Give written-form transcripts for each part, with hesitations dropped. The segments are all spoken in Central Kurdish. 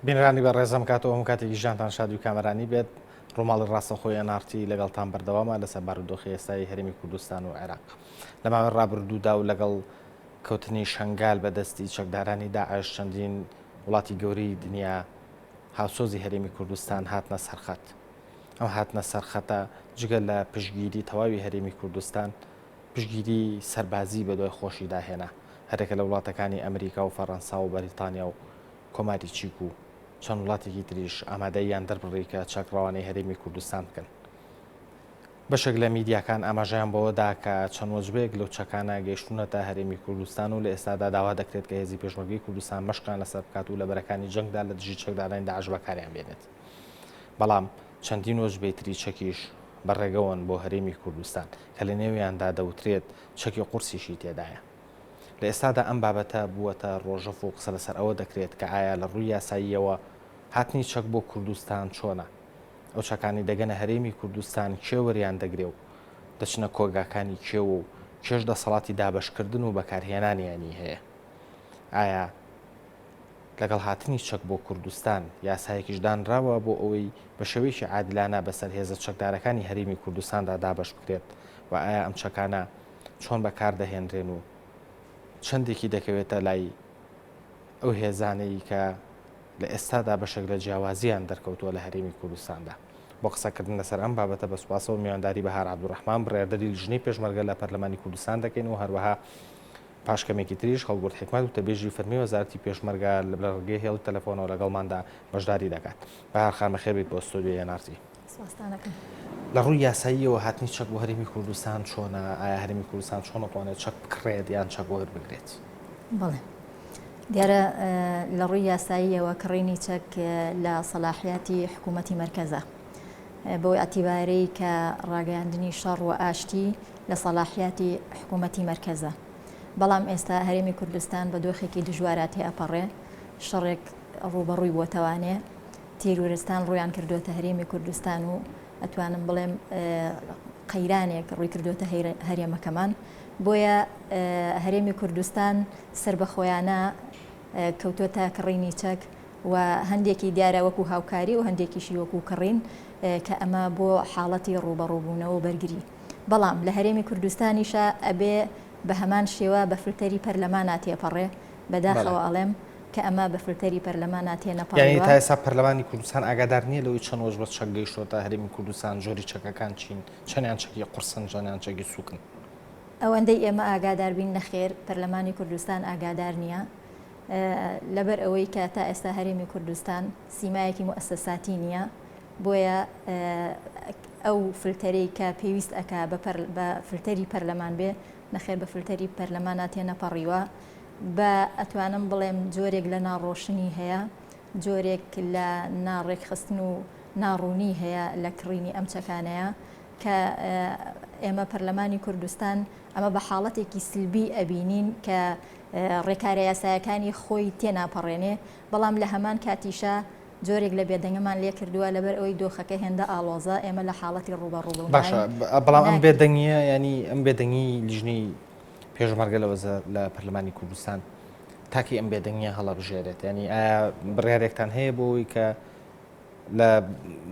بینرانی بە ڕێزەم کاتەوە هەم کاتێکی ژانتان شاد و کامەرانی بێت ڕۆماڵی ڕاستەخۆی ئەنارتی لەگەڵتان بەردەوامە لەسەر بارودۆخی ئێستایی هەرێمی کوردستان و عێراق لە ماوەی ڕابردوودا و لەگەڵ کەوتنی شنگال بەدەستی چەکدارانی داعش چەندین وڵاتی گەورەی دنیا هاوسۆزی هەرێمی کوردستان هاتنە سەرخەت. ئەم هاتنە سەرخەتە جگە لە پشگیری تەواوی هەرێمی کوردستان پشگیری سەربازی بە دوای خۆشی داهێنا هەرێکە لە وڵاتەکانی ئەمریکا و فەڕەنسا و بەریتانیا و کۆماری چیک و چەند وڵاتێکی تریش ئامادەیان دەربڕێکە چاکڕاوانەی هەرێمی کوردستان بکەن. بەشێک لە میدیاکان ئاماژەیان بەوەدا کە چەند وەجبەیەک لەو چەکانە گەیشتونەتە هەرێمی کوردستان و لە ئێستادا داوا دەکرێت کە هێزی پێشمەرگەی کوردستان مەشقان لەسەر بکات و لە بەرەکانی جەنگدا لە دژی چەکدارانی داعش بەکاریان بێنێت. بەڵام چەندین وەجبەی تری چەکیش بەڕێگەون بۆ هەرێمی کوردستان کە لە نێویاندا دەوترێت چەکی قورسیشی تێدایە. لە ئێستادا ئەم بابەتە بووەتە ڕۆژەف و قسە لەسەر ئەوە دەکرێت کە ئایا لە ڕووی یاساییەوە هاتنی چەک بۆ کوردستان چۆنە؟ ئەو چەکانی دەگەنە هەرێمی کوردستان کێوەریان دەگرێ و دەچنە کۆگاکانی کێوە و کێش دەسەڵاتی دابەشکردن و بەکارهێنانیانی هەیە؟ ئایا لەگەڵ هاتنی چەک بۆ کوردستان یاسایەکیش دانراوە بۆ ئەوەی بە شێوەیەکی عادلانە بەسەر هێزە چەکدارەکانی هەرێمی کوردستاندا دابەش بکرێت و ئایا ئەم چەکانە چۆن بەکاردەهێنرێن و چەندێکی دەکەوێتە لای ئەو هێزانەی کە لە ئێستادا بەشێک لە جیاوازیان دەرکەوتووە لە هەرێمی کوردستاندا. بۆ قسەکردن لەسەر ئەم بابەتە بە سوپاس و میوانداری بەهار عەبدوڕەحمان بڕیاردەری لیژنەی پێشمەرگە لە پەرلەمانی کوردستان دەکەین و هەروەها پاشکەمێکی تریش هەڵگورد حکمەت و تەبێژی فەرمی وەزارەتی پێشمەرگە لە ڕێگەی هێڵی تەلەفۆنەوە لەگەڵماندا بەشداری دەکات. بەهار خانمە خێر بیت بۆ ستۆدیۆی ئەنارتی. لە ڕووی یاساییەوە هاتنی چەک بۆ هەرێمی کوردستان چۆنە؟ ئایا هەرێمی کوردستان چۆن دەتوانێت چەک بکڕێت یان چەک وەربگرێت؟ بەڵێ دیارە لە ڕووی یاساییەوە کڕینی چەک لە سەلاحیەتی حکوومەتی مەرکەزە بۆی ئەتیبارەی کە ڕاگەیاندنی شەڕ و ئاشتی لە سەلاحیەتی حکوومەتی مەرکەزە. بەڵام ئێستا هەرێمی کوردستان بە دۆخێکی دژوارەتی ئەپەڕێ شەڕێک ڕوبەڕووی بۆتەوانێ تیرورستان ڕویان کردوتە هەرێمی کوردستان و ئەتوانم بڵێم قەیرانێک ڕووی کردوتە هەرێمەکەمان بۆیە هەرێمی کوردستان سەر بە خۆیانە کەوتۆتە کڕینی چەک و هەندێکی دیارە وەکو هاوکاری و هەندێکیشی وەکو کڕین کە ئەمە بۆ حاڵەتی ڕوبەڕووبوونەوە بەرگری. بەڵام لە هەرێمی کوردستانیشە ئەبێ بە هەمان شێوە بە فلتەری پەرلەمانە تێپەڕێ بەداخەوە ئەڵێم کە ئەمە بە فلتەری پەرلەمانە تێنەپەڕێ. یعنی تا ئێستا پەرلەمانی کوردستان ئاگادار نییە لەوەی چەند وەجبە چەک گەیشتووەتە هەرێمی کوردستان جۆری چەکەکان چین؟ چەندیان چەکی قورسن چەندیان چەکی سووکن؟ ئەوەندەی ئێمە ئاگادار بین نەخێر پەرلەمانی کوردستان ئاگادار نییە لەبەر ئەوەی کە تا ئێستا هەرێمی کوردستان سیمایەکی موسساتی نییە بۆیە ئەو فلتەرەی کە پێویست ئەکا بە فلتەری پەرلەمان بێ نەخێر بە فلتەری پەرلەمانە تێنەپەڕیوە بە ئەتوانم بڵێم جۆرێک لە ناڕۆشنی هەیە جۆرێک لە ناڕێکخستن و ناڕوونی هەیە لە کڕینی ئەم چەکانەیە کە ئێمە پەرلەمانی کوردستان ئەمە بە حاڵەتێکی سلبی ئەبینین کە ڕێکارە یاسایەکانی خۆی تێناپەڕێنێ بەڵام لە هەمان کاتیشە جۆرێک لە بێدەنگەمان لێ کردووە لەبەر ئەوەی دۆخەکە هێندە ئاڵۆزە ئێمە لە حاڵەتی ڕوبەڕووبوون. باشە بەڵام ئەم بێدەنگیە ینی ئەم بێدەنگی لیژنەی پێشمەرگە لە پەرلەمانی کوردستان تاکی ئەم بێدەنگیە هەڵەبژێرێت؟ ینی ئایا بڕیارێکتان هەیە بۆی کە لە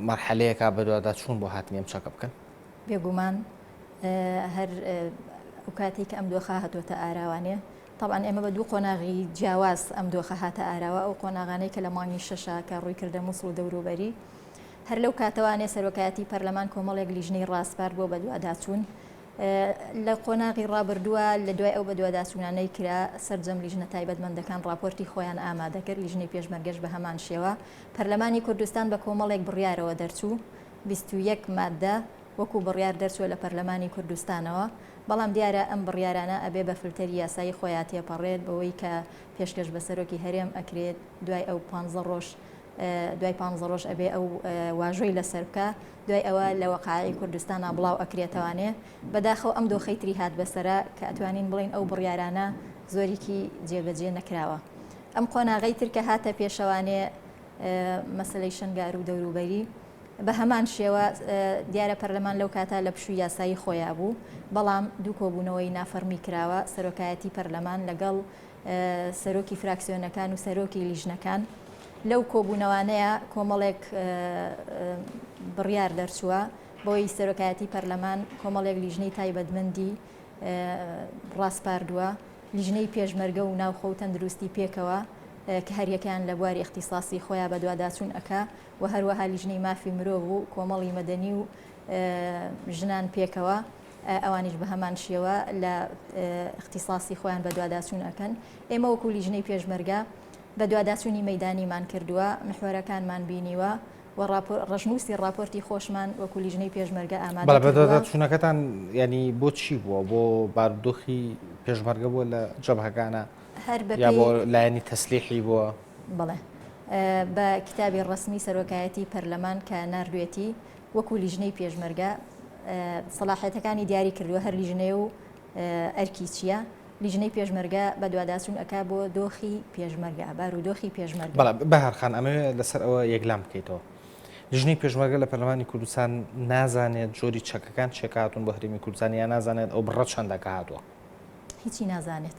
مەرحەلەیەکا بەدووادا چوون بۆ هاتنی ئەم چەکە بکەن؟ بێگومان هەر ئەو کاتێک کە ئەم دۆخە هاتوۆتە ئاراوانێ طبعاً ئێمە بە دوو قۆناغی جیاواز ئەم دۆخە هاتە ئاراوە ئەو قۆناغانەی کە لە مانگی شەشە کە ڕووی کردە مووسڵ و دەوروبەری هەر لەو کاتەوانێ سەرۆکایەتی پەرلەمان کۆمەڵێک لیژنەی ڕاستپار بۆ بەدواداچوون لە قۆناغی ڕابردووە لە دوای ئەو بەدواداچوونانەی کرا سەرجەم لیژنە تایبەتمەندەکان راپۆرتی خۆیان ئامادەکرد لیژنەی پێشمەرگەش بە هەمان شێوە پەرلەمانی کوردستان بە کۆمەڵێک بڕیارەوە دەرچوو 21 مادە وەکو بڕیار دەرچووە لە پەرلەمانی کوردستانەوە بەڵام دیارە ئەم بڕیارانە ئەبێ بە فلتەری یاسایی خۆیان تێپەڕێت بەوەی کە پێشکەش بە سەرۆکی هەرێم ئەکرێت دوای ئەو 15 ڕۆژ ئەبێ ئەو واژۆی لەسەر بکە دوای ئەوە لە وەقاعی کوردستانە بڵاو ئەکرێتەوانێ بەداخەو ئەم دۆخەی تری هات بەسەرە کە ئەتوانین بڵین ئەو بڕیارانە زۆریکی جێبەجێ نەکراوە. ئەم قۆناغەی تر کە هاتە پێشەوانێ مەسەلەی شنگار و دەوروبەری بە هەمان شێوە دیارە پەرلەمان لەو کاتا لە پشووی یاسایی خۆیان بوو بەڵام دوو کۆبوونەوەی نافەرمی کراوە سەرۆکایەتی پەرلەمان لەگەڵ سەرۆکی فراکسیۆنەکان و سەرۆکی لیژنەکان لەو کۆبوونەوانەیە کۆمەڵێک بڕیار دەرچووە بۆی سەرۆکایەتی پەرلەمان کۆمەڵێک لیژنەی تایبەتمەندی ڕاستپاردووە، لیژنەی پێشمەرگە و ناوخۆ و تەندروستی پێکەوە کە هەریەکان لە بواری اختصاصی خۆیان بە دوواداچوون ئەکا و هەروەها لیژنەی مافی مرۆڤ و کۆمەڵی مەدەنی و ژنان پێکەوە ئەوانیش بە هەمان شێوە لە اختصاصی خۆیان بە دوواداچوون ئەکەن. ئێمە وەکو لیژنەی پێشمەرگە بە دوواداچوونی مەیدانیمان کردووە، محوەرەکانمان بینیوە و ڕژنووسی راپۆرتی خۆشمان وەکو لیژنەی پێشمەرگە ئامادە بەڵێ بە دوواداچوونەکەتان ینی بۆ چی بووە؟ بۆ بارودۆخی پێشمەرگە بووە لە جەبهەکانە یا بۆ لایەنی تەسلیحی بووە؟ بڵێ بە کتابی ڕسمی سەرۆکایەتی پەرلەمان کە ناردوێتی وەکو لیژنەی پێشمەرگە سەلاحیەتەکانی دیاری کردووە هەر لیژنەی و ئەرکی چییە؟ لیژنەی پێشمەرگە بە دوواداچوون ئەکا بۆ دۆخی پێشمەرگە، بارودۆخی پێشمەرگە. بەڵێ بەهارخان ئەمەوێ لەسەر ئەوە یەکلام بکەیتەوە. لیژنەی پێشمەرگە لە پەرلەمانی کوردستان نازانێت جۆری چەکەکان چێک هاتوون بۆ هەرێمی کوردستان یان نازانێت ئەو بڕە چەندەکە هاتووە؟ هیچی نازانێت.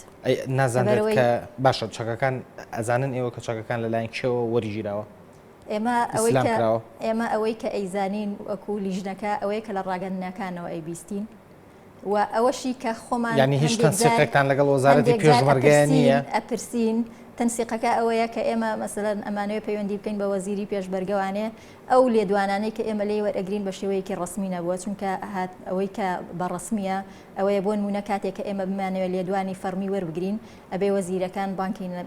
نازانێت کە باشە چەکەکان ئەزانن ئێوە کە چەکەکان لەلایەن کێوە وەریگیراوە؟ ئێمە ئەوەی کە ئەیزانین وەکو لیژنەکە ئەوەیە کە لە ڕاگەندنەکانەوە ئەیبیستین و ئەوەشی کە خۆمان ینی هیچ تەنسیقێکتان لەگەڵ وەزارەتی پێشمەرگە نییە؟ ئەپرسین تەنسیقەکە ئەوەیە کە ئێمە مەسەلەن ئەمانەوە پەیوەندی بکەین بە وەزیری پێشمەرگەوانێ ئەو لێدوانانەی کە ئێمە لێی وەرئەگرین بە شێوەیەکی ڕسمی نەبووە، چونکە ئەوەی کە بە ڕسمیە ئەوەیە بۆ نمونە کاتێک کە ئێمە بمانەوە لێدوانی فەرمی وەربگرین ئەبێ وەزیرەکان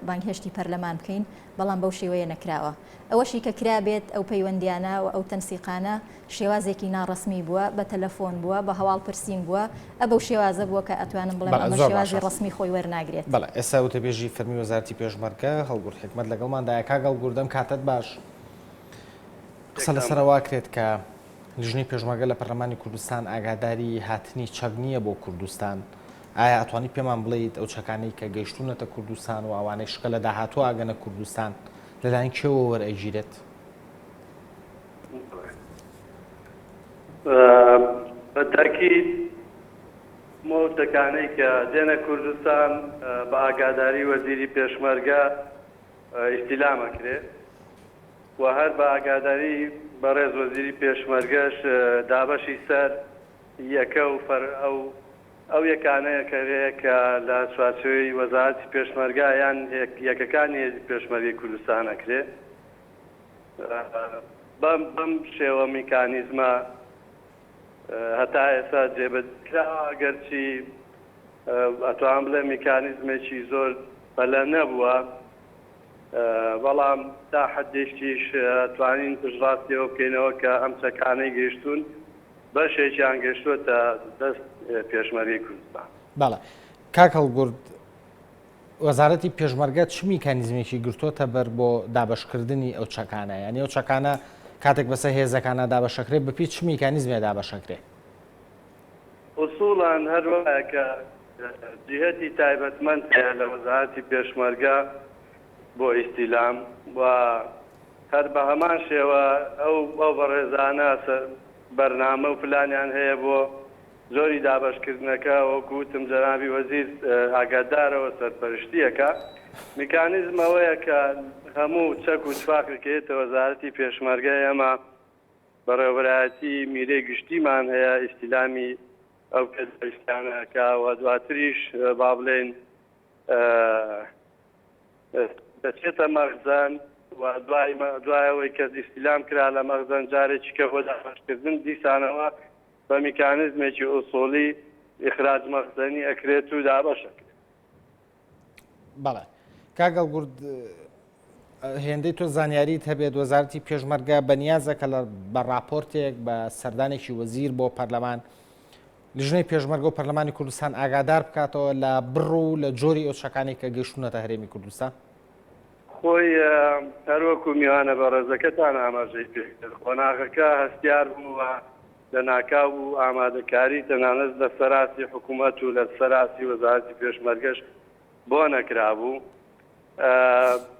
بانکهێشتی پەرلەمان بکەین، بەڵام بەو شێوەیە نەکراوە. ئەوەشی کە کرابێت ئەو پەیوەندیانە و ئەو تەنسیقانە شێوازێکی ناڕسمی بووە، بە تەلەفۆن بووە، بە هەواڵ پرسین بووە، ئەبەو شێوازە بووە کە ئەتوانم بڵێم ئەمە شێوازی ڕسمی خۆی وەرناگرێت. بەڵێ ئێستا وتەبێژی فەرمی وەزارەتی پێشمەرگە هەڵگورد حکمەت لەگەڵماندایە کاگەڵ گوردەم کاتت باش. قسە لەسەرەوە کرێت کە لیژنەی پێشمەرگە لە پەرلەمانی کوردستان ئاگاداری هاتنی چەک نییە بۆ کوردستان. ئایا ئەتوانی پێمان بڵێیت ئەو چەکانەی کە گەیشتونەتە کوردستان و ئەوانەی شکە لە داهاتوو ئاگەنە کوردستان لەلایەن کێوە وەرئەگیرێت؟ بە تاکید شتەکانەی کە دێنە کوردستان بە ئاگاداری وەزیری پێشمەرگە ئیستیلامەکرێت و هەر بە ئاگاداری بەڕێز وەزیری پێشمەرگەش دابەشی سەر یەکە و ئەو یەکانەیە کەرەیە کە لە چوارچێوەی وەزارەتی پێشمەرگە یان یەکەکانی پێشمەرگەی کوردستان ئەکرێت. بەم شێوە میکانیزمە هەتا ئێستا جێبەجێکراوە، ئەگەرچی ئەتوان بڵێ میکانیزمێکی زۆر بەلە نەبووە، بەڵام تا حەدێکیش توانین پشتڕاستیەوە بکەینەوە کە ئەم چەکانەی گەیشتون بەشێکیان گەیشتووەتە دەست پێشمەرگەی کوردستان. بەڵێ کاک هەڵگورد، وەزارەتی پێشمەرگە چ میکانیزمێکی گرتووەتە بەر بۆ دابەشکردنی ئەو چەکانە؟ یعنی ئەو چەکانە کاتێک بەسەر هێزەکانە دابەشەکرێت بەپی چ میکانیزمێ دابەشەکرێت؟ ئوسوڵان هەروایە کە جهەتی تایبەتمەند هەیە لە وەزارەتی پێشمەرگە بۆ ئیستیلام و هەر بە هەمان شێوە ئەو بەڕێزانە بەرنامە و پلانیان هەیە بۆ زۆری دابەشکردنەکە وەکوتم جەنابی وەزیر ئاگادارەوە سەرپەرشتیەکە. میکانیزم ئەوەیە کە هەموو چەک و چفاقێکێتە وەزارەتی پێشمەرگە ئێمە بەڕێوەبەرایەتی میرەی گشتیمان هەیە ئیستیلامی ئەو پێدەویستانەکە و دواتریش با بڵێن دەچێتە مەخزن و دوایەوەی کە ئیستیلام کرا لە مەخزن جارێکی کە بۆ دابەشکردن دیسانەوە بە میکانیزمێکی ئوسوڵی ئیخراج مەخزنی ئەکرێت و دابەشەکرێت. بەڵێ کاگەڵ گورد، هێندەی تۆ زانیاریت هەبێت وەزارەتی پێشمەرگە بەنیازە کە بە راپۆرتێک بە سەردانێکی وەزیر بۆ پەرلەمان لیژنەی پێشمەرگە و پەرلەمانی کوردستان ئاگادار بکاتەوە لە بڕ و لە جۆری ئەو شەکانی کە گەیشتونەتە هەرێمی کوردستان؟ خۆی هەروەکو میوانە بەڕێزەکەتان ئاماژەی پێکرد، قۆناغەکە هەستیار بوو و لە ناکاو و ئامادەکاری تەنانەت لە سەراسی حکوومەت و لە سەراسی وەزارەتی پێشمەرگەش بۆ نەکرابوو.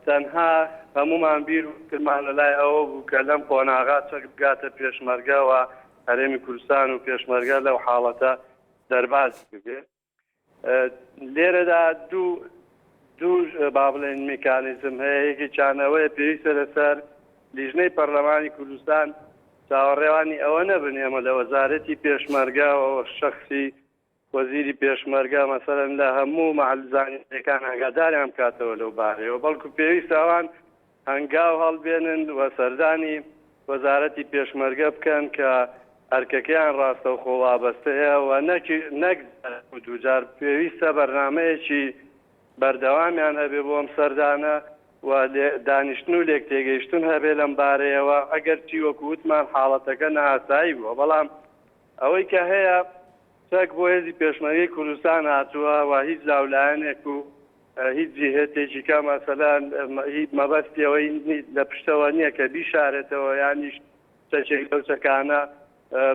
تەنها هەمومان بیر کردمان لەلای ئەوە بوو کە لەم قۆناغا چەک بگاتە پێشمەرگە و هەرێمی کوردستان و پێشمەرگە لەو حاڵەتە دەرباز بێت. لێرەدا دوو با بڵێن میکانیزم هەیە یەکێکیانەوەیە پێویستە لەسەر لیژنەی پەرلەمانی کوردستان چاوەڕێوانی ئەوە نەبن ئێمە لە وەزارەتی پێشمەرگاوەوە شەخصی وەزیری پێشمەرگا مەسەلەن لە هەموو مەحەلزانیەکان ئاگاداریان بکاتەوە لەو بارەیەوە بەڵکو پێویستە ئەوان هەنگاو هەڵبێنن و سەردانی وەزارەتی پێشمەرگە بکەن کە ئەرکەکەیان ڕاستەوخۆ وابەستەیە و نەک دووجار پێویستە بەرنامەیەکی بەردەوامیان هەبێ بۆ ئەم سەردانە و دانیشتن و لێک تێگەیشتن هەبێ لەم بارەیەوە ئەگەر چی وەکو وتمان حاڵەتەکە ناسایی بووە بەڵام ئەوەی کە هەیە چەک بۆ هێزی پێشمەرگەی کوردستان هاتووە و هیچ لاولایەنێک و هیچ جیهێتێکی کە مەسەلەن هیچ مەبەستیەوەی لە پشتەوە نییە کە بیشارێتەوە یانیش چەکێک لەو چەکانە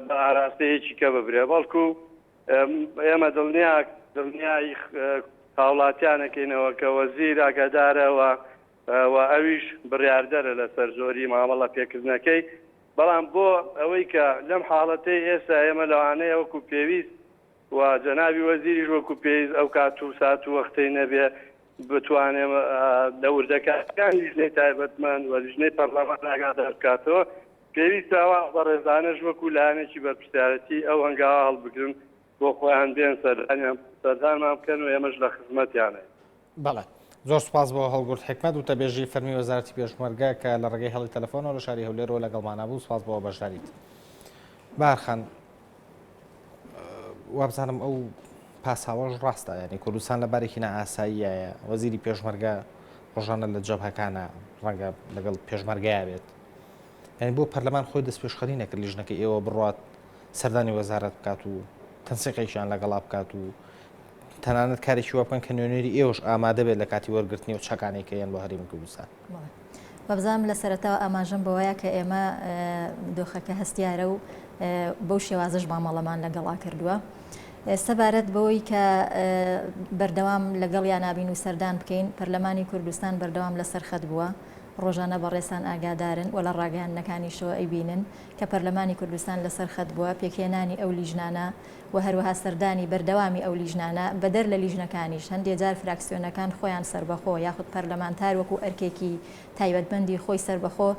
بە ئاراستەیەکی کە ببرێ بەڵکو ئێمە دڵنیای هاوڵاتیانەکەینەوە کە وەزیر ئاگادارەوە و ئەویش بڕیاردەرە لەسەر زۆری مامەڵە پێکردنەکەی بەڵام بۆ ئەوەی کە لەم حاڵەتەی ئێستا ئێمە لەوانەیە وەکو پێویست و جەنابی وەزیریش وەکو پێویست ئەو کات و سات و وەختەی نەبێ بتوانێم لە وردەکان لیژنەی تایبەتمەند و لیژنەی پەرلەمان ئاگادار بکاتەوە پێویستەوە بەڕێزانەش وەکو لایەنێکی بەرپرسیارەتی ئەو هەنگاوە هەڵبگرن بۆ خۆیان بێن سەردانمان بکەن و ئێمەش لە خزمەتیانێ. بەڵێ زۆر سپاس بۆ هەڵگورت حکمت و تەبێژی فەرمی وەزارەتی پێشمەرگە کە لە ڕێگەی هەڵی تەلەفۆنەوە لە شاری هەولێرەوە لەگەڵمانە بوو. سپاس بۆ بەشداریت. بارخان وابزانم ئەو پاساوەش ڕاستە یعنی کوردستان لە بارێکی نائاساییایە وەزیری پێشمەرگە ڕۆژانە لە جەبهەکانە ڕەنگە لەگەڵ پێشمەرگەیە بێت یعنی بۆ پەرلەمان خۆی دەست پێشخەری نەکرد لیژنەکە ئێوە بڕات سەردانی وەزارەت بکات و تەنسیقیشیان لەگەڵا بکات و تەنانەت کارێکی وا بکەن کە نوێنەری ئێوەش ئامادە بێت لە کاتی وەرگرتنی و چەکانێک کە یەن بۆ هەرێمی کوردستان. بەبزانم لە سەرەتاوە ئاماژەم بەوەیە کە ئێمە دۆخەکە هەستیارە و بەو شێوازش مامەڵەمان لەگەڵا کردووە. سەبارەت بەوەی کە بەردەوام لەگەڵ یان نابین و سەردان بکەین پەرلەمانی کوردستان بەردەوام لەسەر خەت بووە ڕۆژانە بەڕێسان ئاگادارن و لە ڕاگەیاندنەکانیشەوە ئەیبینن کە پەرلەمانی کوردستان لەسەر خەت بووە پێکهێنانی ئەو لیژنانە و هەروەها سەردانی بەردەوامی ئەو لیژنانە بەدەر لە لیژنەکانیش هەندێک جار فراکسیۆنەکان خۆیان سربەخۆ یاخود پەرلەمانتار وەکو ئەرکێکی تایبەتمەندی خۆی سربەخۆ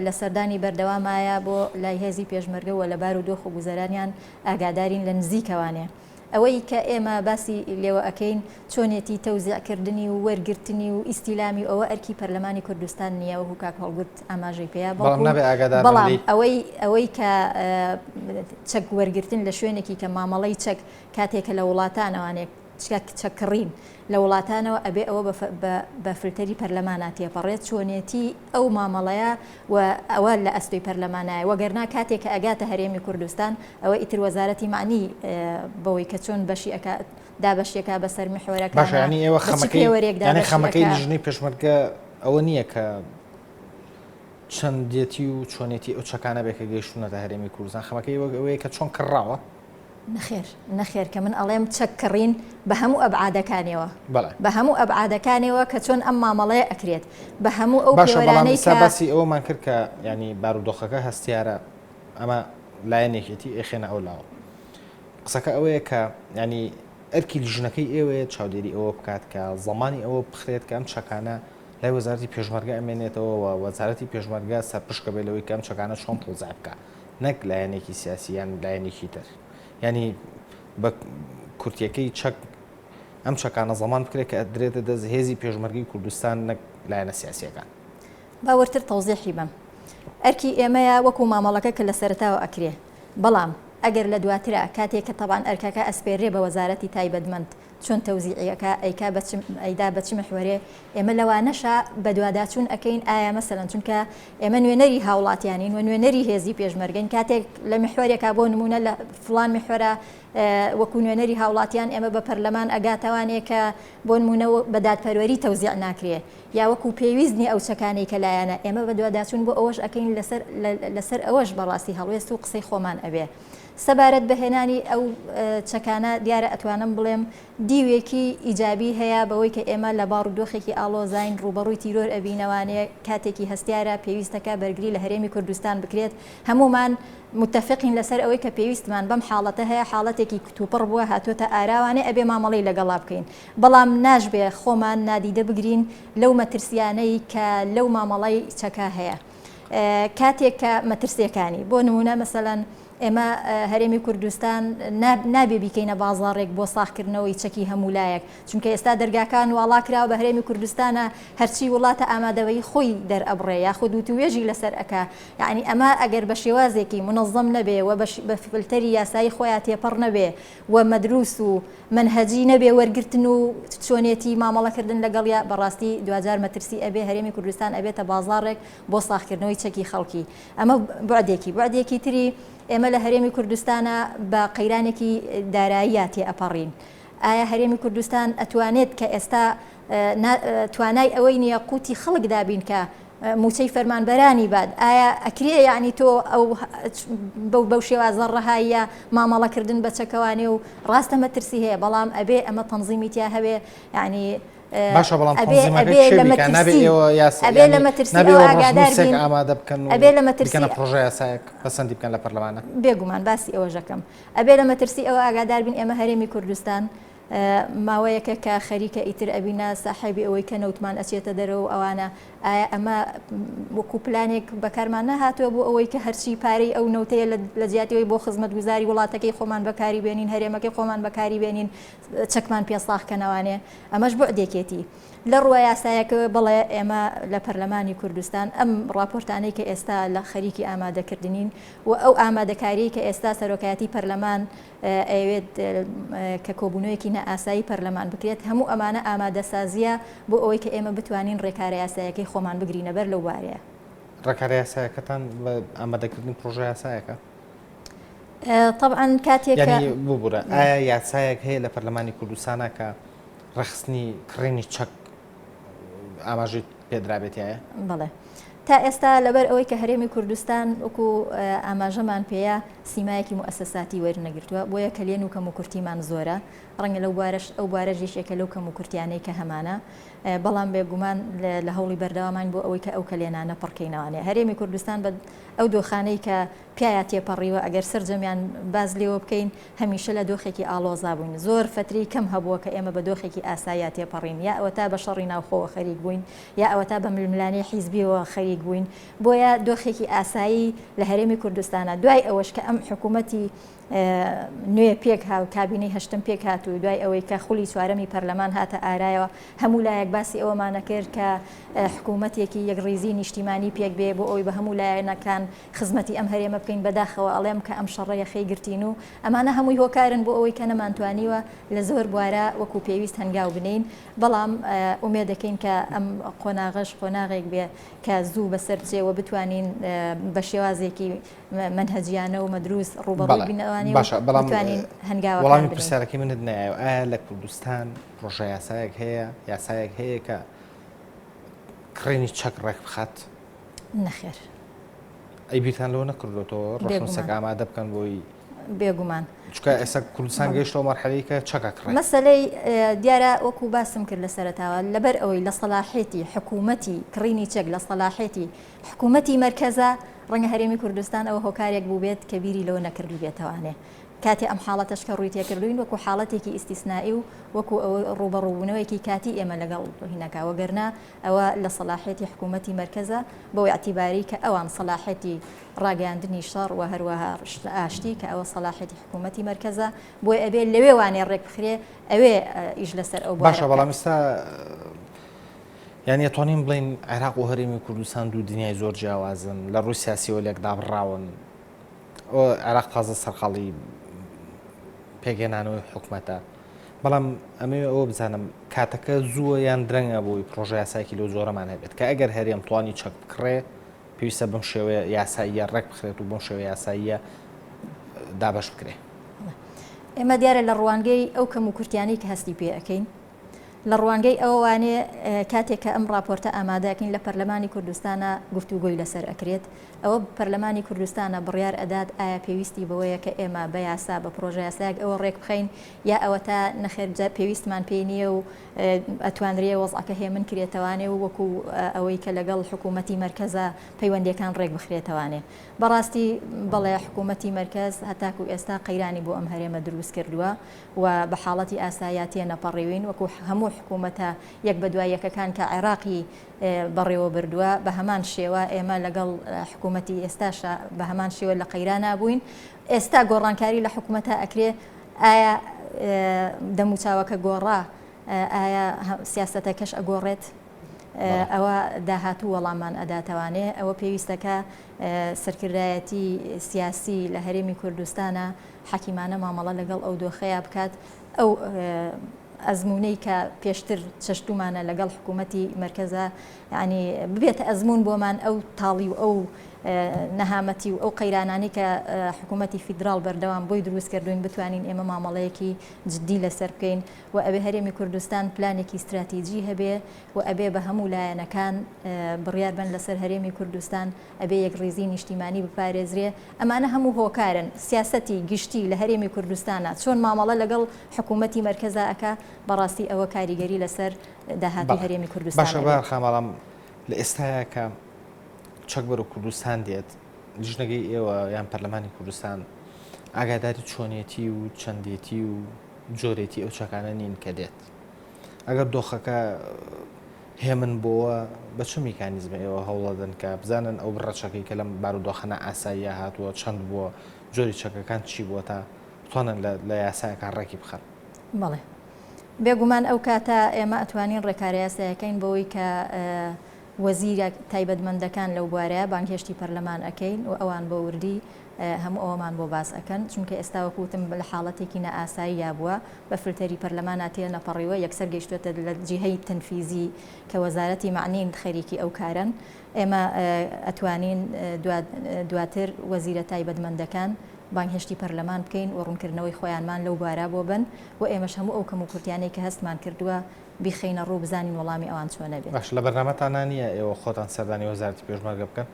لە سەردانی بەردەوامایە بۆ لای هێزی پێشمەرگە و لە بار و دۆخ و گوزەرانیان ئاگادارین لە نزیکەوانێ. ئەوەی کە ئێمە باسی لێوە ئەەکەین چۆنێتی تەوزیعکردنی و وەرگرتنی و ئیسیلامی ئەوە ئەرکی پەرلەمانی کوردستان نییە و کاک هەڵگورت ئاماژەی پێیا بەڵام ئەوەی کە چەک وەرگرتن لە شوێنێکی کە مامەڵەی چەک کاتێکە لە وڵاتانەوانێک چەکڕین لە وڵاتانەوە ئەبێ ئەوە بە فلتەری پەرلەمانە تێپەڕێت چۆنێتی ئەو مامەڵەیە و ئەوە لە ئەستۆی پەرلەمانایە وەگەرنا کاتێک کە ئەگاتە هەرێمی کوردستان ئەوە ئیتر وەزارەتی معنی بەوەی کە چۆن بەشی دابەشیەکە بەسەر محورەکە باشانی ئێوە خەمەکەی لیژنەی پێشمەرگە ئەوە نییە کە چەندێتی و چۆنێتی ئەو چەکانە بێکە گەیشتونەتە هەرێمی کوردستان خەمەکەی ئەوەیە کە چۆن کڕاوە نەخێر کە من ئەڵێم چەک کڕین بە هەموو ئەبعادەکانەوە بە هەموو ئەبعادەکانەوە کە چۆن ئەم مامەڵەیە ئەکرێت بە هەموو ئەو پێوەرانەی کە باسی ئەوەمان کرد کە ینی بارودۆخەکە هەستیارە ئەمە لایەنێکێتی ئێخێنە ئەو لاوە قسەکە ئەوەیە کە ینی ئەرکی لیژنەکەی ئێوەیە چاودێری ئەوە بکات کە زەمانی ئەوە بخرێت کە ئەم چەکانە لای وەزارەتی پێشمەرگە ئەمێنێتەوە و وەزارەتی پێشمەرگە سەرپشکە بێت لەوەی کە ئەم چەکانە چۆن تۆزای بکە نەک لایەنێکی سیاسی یان لایەنێکی تر ینی بە کورتیەکەی چەک ئەم چەکانە زەمان بکرێت کە ئەدرێتە دەست هێزی پێشمەرگی کوردستان نەک لایەنە سیاسیەکان. باوەرتر تەوزیحی بم ئەرکی ئێمەیە وەکو مامەڵەکە کە لە سەرەتاوە ئەکرێ بەڵام ئەگەر لە دواترە کاتێک کە تەبان ئەرکەکە ئەسپێرێ بە وەزارەتی تایبەتمەند چۆن تەوزیعیەکە ئەیدا بەچ محورێ ئێمە لەوانەشە بە دوواداچوون ئەەکەین ئایا مەسەلەن چونکە ئێمە نوێنەری هاوڵاتیانین و نوێنەری هێزی پێشمەرگەین کاتێک لە محورێکا بۆ نمونە لە فڵان محورە وەکو نوێنەری هاوڵاتیان ئێمە بە پەرلەمان ئەگاتەوانێ کە بۆ نمونەوە بە دادپەروەری تەوزیع ناکرێ یا وەکو پێویستنی ئەو چەکانەی کە لایەنە ئێمە بە دوواداچوون بۆ ئەوەش ئەەکەین لەسەر ئەوەش بەڕاستی هەڵوێست و قسەی خۆمان ئەبێ سەبارەت بەهێنانی ئەو چەکانە دیارە ئەتوانم بڵێم دیوێکی ئیجابی هەیە بەوەی کە ئێمە لە باڕودۆخێکی ئاڵۆزین ڕوبەڕووی تیرۆر ئەبینەوانەیە کاتێکی هەستیارە پێویستەکە بەرگری لە هەرێمی کوردستان بکرێت هەمومان متفقین لەسەر ئەوەی کە پێویستمان بەم حاڵەتە هەیە حاڵەتێکی کتوپڕ بووە هاتوۆتە ئاراوانێ ئەبێ مامەڵی لەگەڵا بکەین بەڵام ناژبێ خۆمان نادیدە بگرین لەو مەترسیانەی کە لەو مامەڵی چەکە هەیە کاتێک کە مەترسیەکانی بۆ نمونە مەسەلەن ئێمە هەرێمی کوردستان نابێ بیکەینە بازاڕێک بۆ ساختکردنەوەی چەکی هەمولایەک چونکە ئێستا دەرگاکان واڵا کراوە بە هەرێمی کوردستانە هەرچی وڵاتە ئامادەوەی خۆی دەرئەبڕێ یاخود وتوێژی لەسەر ئەکا یعنی ئەمە ئەگەر بە شێوازێکی منەظەم نەبێ و بە فلتەری یاسایی خۆیان تێپەڕ نەبێ و مەدروس و منهەجی نەبێ وەرگرتن و چۆنێتی مامەڵەکردن لەگەڵیا بەڕاستی دوجار مەترسی ئەبێ هەرێمی کوردستان ئەبێتە بازاڕێک بۆ ساختکردنەوەی چەکی خەڵکی ئەمە بعدێکی تری ئێمە لە هەرێمی کوردستانە بە قەیرانێکی داراییە تێئەپەڕین ئایا هەرێمی کوردستان ئەتوانێت کە ئێستا توانای ئەوەی نییە قوتی خەڵک دابین کە موچەی فەرمانبەرانی باد ئایا ئەکرێ یعنی تۆ ئەو بەو شێوازە ڕەهاییە مامەڵەکردن بە چەکەوانێ و ڕاستە مەترسی هەیە بەڵام ئەبێ ئەمە تەنظیمی تیا هەبێ یعنی باشە بەڵام ئەبێ لە مەترسی ئامادە بکەن ئەبێ لە مەترسیکەنە پرۆژە یاسایەک پەسەندی بکەن لە پەرلەمانە بێگومان باسی ئەوە ژەکەم ئەبێ لە مەترسی ئەوە ئاگادار بین ئێمە هەرێمی کوردستان ماوەیەکە کە خەریکە ئیتر ئەبینە ساحیبی ئەوەی کە نەوتمان ئەچێتە دەرەوە ئەوانە ئایا ئەمە وەکو پلانێک بەکارمان نەهاتووە بۆ ئەوەی کە هەرچی پارەی ئەو نەوتەیە لە جیاتیەوەی بۆ خزمەتگوزاری وڵاتەکەی خۆمان بەکاری بێنین هەرێمەکەی خۆمان بەکاری بێنین چەکمان پێساخکەنەوانێ ئەمەش بعدێکێتی لە ڕووە یاسایەکە بڵێ ئێمە لە پەرلەمانی کوردستان ئەم ڕاپۆرتانەی کە ئێستا لە خەریکی ئامادەکردنین و ئەو ئامادەکاری کە ئێستا سەرۆکایەتی پەرلەمان ئەوێت کە کۆبوونەوەیەکی نەئاسایی پەرلەمان بکرێت هەموو ئەمانە ئامادەسازیە بۆ ئەوەی کە ئێمە بتوانین ڕێکارە یاسایەکەی خۆمان بگرینە بەر لەو وارەیە ڕێکارە یاسایەکەتان ئامادەکردن پرۆژە یاسایەکە طبعا کاتێک ببوورە ئایا یاسایەک هەیە لە پەرلەمانی کوردستانە کە ڕەخستنی کڕینی چەک ئاماژەی پێدرابێتایە بڵێ تا ئێستا لەبەر ئەوەی کە هەرێمی کوردستان وەکو ئاماژەمان پێەیە سیمایەکی مؤسساتی وەرنەگرتووە بۆیە کە لێن و کەم و کورتیمان زۆرە ڕەنگە ئەو بارەژێشێکە لەو کەم و کورتیانەی کە هەمانە بەڵام بێگومان لە هەوڵی بەردەوامان بۆ ئەوەی کە ئەو کەلێنانە پڕکەینەوانێ هەرێمی کوردستان بە ئەو دۆخانەی کە پیاە تێپەڕیوە ئەگەر سەررجەمیان باز لێوە بکەین هەمیشە لە دۆخێکی ئالۆزا بووین زۆر فتری کەم هەبووە کە ئێمە بە دۆخێکی ئاساییە تێپەڕین یا ئەوە تا بە شەڕی ناوخۆوە خەریک بووین یا ئەوە تا بە ململانەی حیزبیەوە خەریک بووین بۆیە دۆخێکی ئاسایی لە هەرێمی کوردستانە دوای ئەوەش کە ئەم حکوومەتی نوێ پێک هاو کابینەی هەشتم پێک هاتوو دوای ئەوەی کە خولی چوارەمی پەرلەمان هاتە ئارایەوە هەموو لایەک باسی ئەوەمانە کرد کە حکوومەتێکی یەکڕێزی نیشتیمانی پێک بێ بۆ ئەوەی بە هەموو لایەنەکان خزمەتی ئەم هەرێمە بکەین بەداخەوە ئەڵێم کە ئەم شەڕەیە خەی گرتین و ئەمانە هەمووی هۆکارن بۆ ئەوەی کە نەمانتوانیوە لە زۆر بوارە وەکو پێویست هەنگاو بنین بەڵام ئومێد دەکەین کە ئەم قۆناغەش قۆناغێک بێ کە زوو بەسەر بچێەوە بتوانین بە شێوازێکی منهەجیانە و مەدروس ڕوبەڕووی بینەوانی بتوانین هەنگاوە وەڵامی پرسیارەکەی منت نایە ئایا لە کوردستان پرۆژە یاسایەک هەیە کە کڕینی چەک ڕێک بخات نەخێر ئەی بیرتان لەوە نەکردوەوە ڕۆژنووسەک ئامادە بکەن بۆی بێگومان چکە ئێستا کوردستان گەیشتەوە مەرحەلەیە کە چەکە کڕێت مەسەلەی دیارە وەکو باسم کرد لە سەرەتاوە لەبەر ئەوەی لە سەلاحێتی حکوومەتی کڕینی چەک لە سەلاحێتی حکوومەتی مەرکەزە ڕەنگە هەرێمی کوردستان ئەوە هۆکارێک بوو بێت کە بیری لەوە نەکردی بێتەوانێ کاتی ئەم حاڵەتەش کە ڕووی تێکردوین وەکو حاڵەتێکی ئیسtisnائی و وەکو ئەوە ڕوبەڕووبوونەوەیەکی کاتی ئێمە لەگەڵ هینەکەوە گەرنا ئەوە لە سەلاحێتی حکوومەتی مەرکەزە بۆی ئاعتیباری کە ئەوان سەلاحێتی ڕاگەاندنی شەڕ و هەروەها ئاشتی کە ئەوە سەلاحێتی حکوومەتی مەرکەزە بۆی ئەبێ لەوێوانێ ڕێک بخرێ ئەوێ ئیش لەسەر ئەو باشە بەڵام ئێستا یعنی ئەتوانین بڵین عێراق و هەرێمی کوردستان دوو دنیای زۆر جیاوازن لە ڕووی سیاسیەوە لێک دابڕاون عێراق تازە سەرقاڵی پێگەێنانەوەی حکوومەتە بەڵام ئەمێ ئەوە بزانم کاتەکە زووە یان درەنگە بۆی پرۆژە یاسایەکی لەو زۆرەمان هەبێت کە ئەگەر هەرێم توانی چەک بکڕێ پێویستە بەم شێوەیە یاساییە ڕێک بخرێت و بەم شێوە یاساییە دابەش بکرێ ئێمە دیارە لە ڕوانگەی ئەو کەم و کورتیانەی کە هەستی پێ ئەەکەین لە ڕوانگەی ئەوانێ کاتێک کە ئەم راپۆرتە ئامادەکەین لە پەرلەمانی کوردستانە گفتوگۆی لەسەر ئەکرێت ئەوە پەرلەمانی کوردستانە بڕیار ئەدات ئایا پێویستی بەوەیە کە ئێمە بە یاسا بە پرۆژە یاسایەک ئەوە ڕێک بخەین یا ئەوە تا نەخێرجە پێویستمان پێی نییە و ئەتوانرێ وەزعەکە هێمن کرێتەوانێ و وەکو ئەوەی کە لەگەڵ حکوومەتی مەرکەزە پەیوەندیەکان ڕێک بخرێتەوانێ بەڕاستی بەڵێ حکوومەتی مەرکەز هەتاکو ئێستا قەیرانی بۆ ئەم هەرێمە دروست کردووە و بە حاڵەتی ئاساییاتیە نەپەڕێوین وەکو هەموو حکوومەتە یەک بە دوای یەکەکان کە عێراقی بەڕێوە بردووە بە هەمان شێوە ئێمە لەگەڵ حکوومەتی ئێستاشە بە هەمان شێوە لە قەیران بووین ئێستا گۆڕانکاری لە حکوومەتە ئەکرێ ئایا دەموچاوەکە گۆڕا ئایا سیاسەتەکەش ئەگۆڕێت ئەوە داهاتوو وەڵامان ئەداتەوانێ ئەوە پێویستەکە سەرکردایەتی سیاسی لە هەرێمی کوردستانە حەکیمانە مامەڵە لەگەڵ ئەو دۆخەیە بکات ئەو ئەزمونەی کە پێشتر چەشتومانە لەگەڵ حکوومەتی مەرکەزە ینی ببێتە ئەزمون بۆمان ئەو تاڵی و ئەو نەهامەتی و ئەو قەیرانانی کە حکوومەتی فیدراڵ بەردەوام بۆی دروست کردوین بتوانین ئێمە مامەڵەیەکی جددی لەسەر بکەین و ئەبێ هەرێمی کوردستان پلانێکی استراتیژی هەبێ و ئەبێ بە هەموو لایەنەکان بڕیار بن لەسەر هەرێمی کوردستان ئەبێ یەک ڕێزی نیشتیمانی بپارێزرێ ئەمانە هەموو هۆکارن سیاسەتی گشتی لە هەرێمی کوردستانە چۆن مامەڵە لەگەڵ حکوومەتی مەرکەزە ئەکا بەڕاستی ئەوە کاریگەری لەسەر داهاتی هەرێمی کوردستان باشە بار خامەڵام لە ئێستاە کە چەکبەر و کوردستان دێت لیژنەگەی ئێوە یان پەرلەمانی کوردستان ئاگاداری چۆنیەتی و چەندێتی و جۆرێتی ئەو چەکانە نین کە دێت ئەگەر دۆخەکە هێمن بۆوە بە چ میکانیزمە ئێوە هەوڵەدەن کە بزانن ئەو بڕەچەکەی کە لەم بارودۆخەنە ئاساییە هاتووە چەند بووە جۆری چەکەکان چی بووە تا بتوانن لە یاسایەکان ڕێکی بخەن بەڵێ بێگومان ئەو کاتە ئێمە ئەتوانین ڕێکارە یاسایەکەین بەوەی کە وەزیرە تایبەتمەندەکان لەو بوارەیە بانگهێشتی پەرلەمان ئەەکەین و ئەوان بە وردی هەموو ئەومان بۆ باس ئەەکەن چونکە ئێستا وەکوتم لە حاڵەتێکی نەئاسایی بووە بە فلتەری پەرلەمان هاتێ نەپەڕیوە یەکسەر گەیشتوێتە لە جیهەی تەنفیزی کە وەزارەتی معنین خەریکی ئەو کارن ئێمە ئەتوانین دواتر وەزیرە تایبەتمەندەکان بانگهێشتی پەرلەمان بکەین و ڕوونکردنەوەی خۆیانمان لەو بارە بۆ بن و ئێمەش هەموو ئەو کەم و کورتیانەی کە هەستمان کردووە بیخینە ڕوو بزانین وەڵامی ئەوان چۆنە بێت. باش لە بەرنامەتان نییە ئێوە خۆتان سەردانی وەزارەتی پێشمەرگە بکەن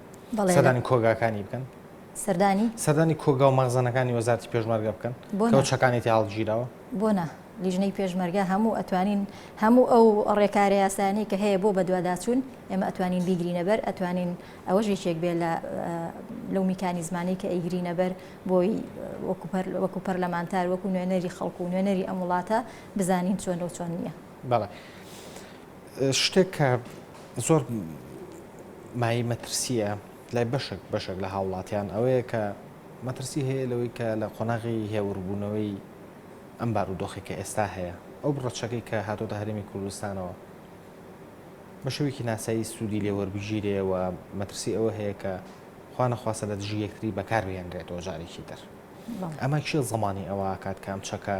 سەردانی کۆگاکانی بکەن سەردانی کۆگا و مەغزانەکانی وەزارەتی پێشمەرگە بکەن کە چەکانێتی هەڵگیراوە بۆ نە لیژنەی پێشمەرگە هەموو ئەتوانین هەموو ئەو ڕێکارە یاسانی کە هەیە بۆ بەدواداچوون ئێمە ئەتوانین بیگرینە بەر ئەتوانین ئەوەش یەکێک بێ لەو میکانیزمانی کە ئەیگرینە بەر بۆی وەکو پەرلەمانتار وەکو نوێنەری خەڵکو و نوێنەری ئەم وڵاتە بزانین چۆن و چۆن نییە. بەڵێ شتێک کە زۆر مای مەترسیە لای بەشێک لە هاوڵاتیان ئەوەیە کە مەترسی هەیە لەوەی کە لە قۆناغی هێوربوونەوەی ئەم بارودۆخی کە ئێستا هەیە ئەو بڕەچەکەی کە هاتۆتە هەرێمی کوردستانەوە بە شێوەیەکی ناسایی سوودی لێوەربژیرەوە مەترسی ئەوە هەیە کە خوا نەخواسە لە دژی یەکتری بەکاربهێنرێتەوە جارێکی تر ئەمە کێ زەمانی ئەوە کات کام چەکە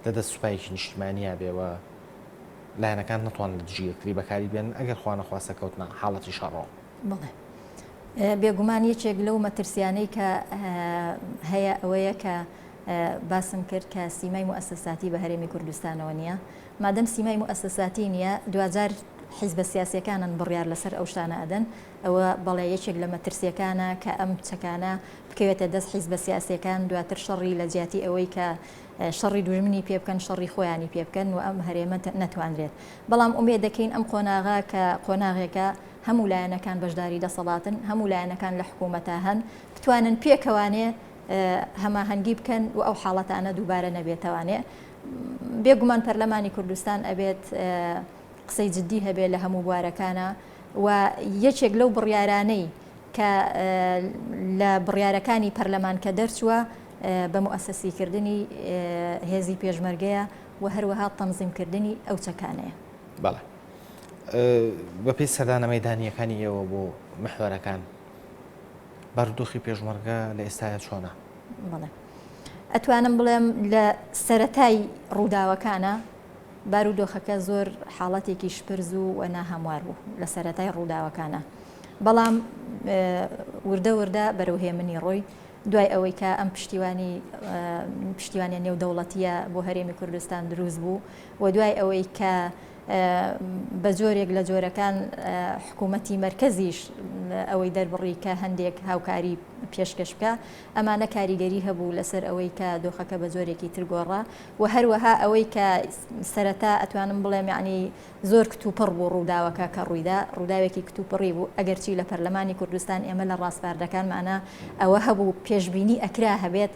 لەدەست سوپایەکی نیشتیمانیە بێەوە لایەنەکان نتوانن لە دژی یەکتری بەکاری بێن ئەگەر خوا نەخواسە کەوتنە حاڵەتی شەڕەوە. بڵێ بێگومان یەکێک لەو مەترسیانەی کە هەیە ئەوەیە کە باسم کرد کە سیمای موسساتی بە هەرێمی کوردستانەوە نییە مادەم سیمای موسساتی نییە دوجار حیزبە سیاسیەکانن بڕیار لەسەر ئەو شتانە ئەدەن ئەوە بەڵێ یەکێک لە مەترسیەکانە کە ئەم چەکانە بکەوێتە دەست حیزبە سیاسیەکان دواتر شەڕی لە جیاتی ئەوەی کە شەڕی دوژمنی پێ بکەن شەڕی خۆیانی پێ بکەن و ئەم هەرێمە نەتوانرێت بەڵام ئومێد دەکەین ئەم قۆناغا کە قۆناغێکە هەموو لایەنەکان بەشداری دەسەڵاتن هەموو لایەنەکان لە حکوومەتە هەن بتوانن پێکەوانێ هەماهەنگی بکەن و ئەو حاڵەتانە دووبارە نەبێتەوانێ بێگومان پەرلەمانی کوردستان ئەبێت قسەی جددی هەبێت لە هەموو بوارەکانە و یەکێک لەو بڕیارانەی کە لە بڕیارەکانی پەرلەمان کە دەرچووە بە موسسیکردنی هێزی پێشمەرگەیە و هەروەها تەنزیمکردنی ئەو چەکانەیە. بەڵێ بەپێی سەردانە مەیدانیەکانی ئێوە بۆ محوەرەکان بارودۆخی پێشمەرگە لە ئێستاە چۆنە؟ بڵێ ئەتوانم بڵێم لە سەرەتای ڕووداوەکانە بارودۆخەکە زۆر حاڵەتێکی شپرز و ناهەموار بوو لە سەرەتای ڕووداوەکانە بەڵام وردە وردە بەرەوهێمنی ڕۆی دوای ئەوەی کە ئەم پشتیوانی نێودەوڵەتیە بۆ هەرێمی کوردستان دروست بوو و دوای ئەوەی کە بە جۆرێک لە جۆرەکان حکوومەتی مەرکەزیش ئەوەی دەربڕی کە هەندێک هاوکاری پێشکەش بکە ئەمانە کاریگەری هەبوو لەسەر ئەوەی کە دۆخەکە بە جۆرێکی ترگۆڕا و هەروەها ئەوەی کە سەرەتا ئەتوانم بڵێم یعنی زۆر کتوپڕ بوو ڕووداوەکە کە ڕووداوێکی کتوپڕی بوو ئەگەرچی لە پەرلەمانی کوردستان ئێمە لە ڕاستپاردەکانمانە ئەوە هەبوو پێشبینی ئەکرا هەبێت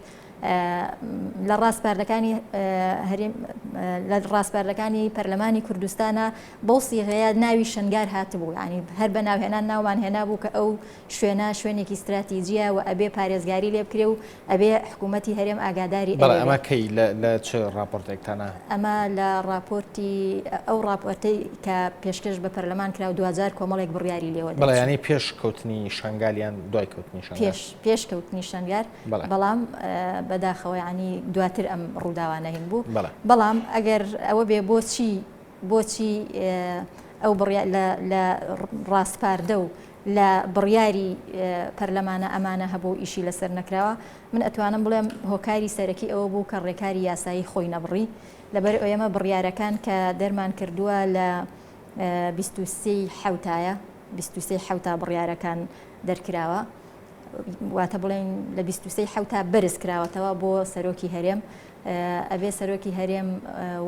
لە ڕاستپاردەکانی پەرلەمانی کوردستانە بەو سیغەیە ناوی شنگار هاتبوو ینی هەر بە ناوهێنان ناومان هێنا بوو کە ئەو شوێنە شوێنێکی استراتیجیە و ئەبێ پارێزگاری لێ بکرێ و ئەبێ حکوومەتی هەرێم ئاگاداری ئەمە کەی لە چ راپۆرتێکتانە ئەمە لە راپۆرتی ئەو راپۆرتەی کە پێشکەش بە پەرلەمان کرا و 2000 کۆمەڵێک بڕیاری لێوە بەڵێ ینی پێش کەوتنی شنگالیان دوای کەوتنی شنگار پێش کەوتنی شنگار بەڵام بەداخەوە ینی دواتر ئەم ڕووداوانە هین بوو بەڵام ئەگەر ئەوە بێ بۆچی ئەو لە ڕاستپاردە و لە بڕیاری پەرلەمانە ئەمانە هەبوو ئیشی لەسەر نەکراوە من ئەتوانم بڵێم هۆکاری سەرەکی ئەوە بوو کە ڕێکاری یاسایی خۆی نەبڕی لەبەر ئەمە بڕیارەکان کە دەرمان کردووە لە 23 حوتایە 23 حوتا بڕیارەکان دەرکراوە واتە بڵێن لە 23 حوتا بەرز کراوەتەوە بۆ سەرۆکی هەرێم ئەبێ سەرۆکی هەرێم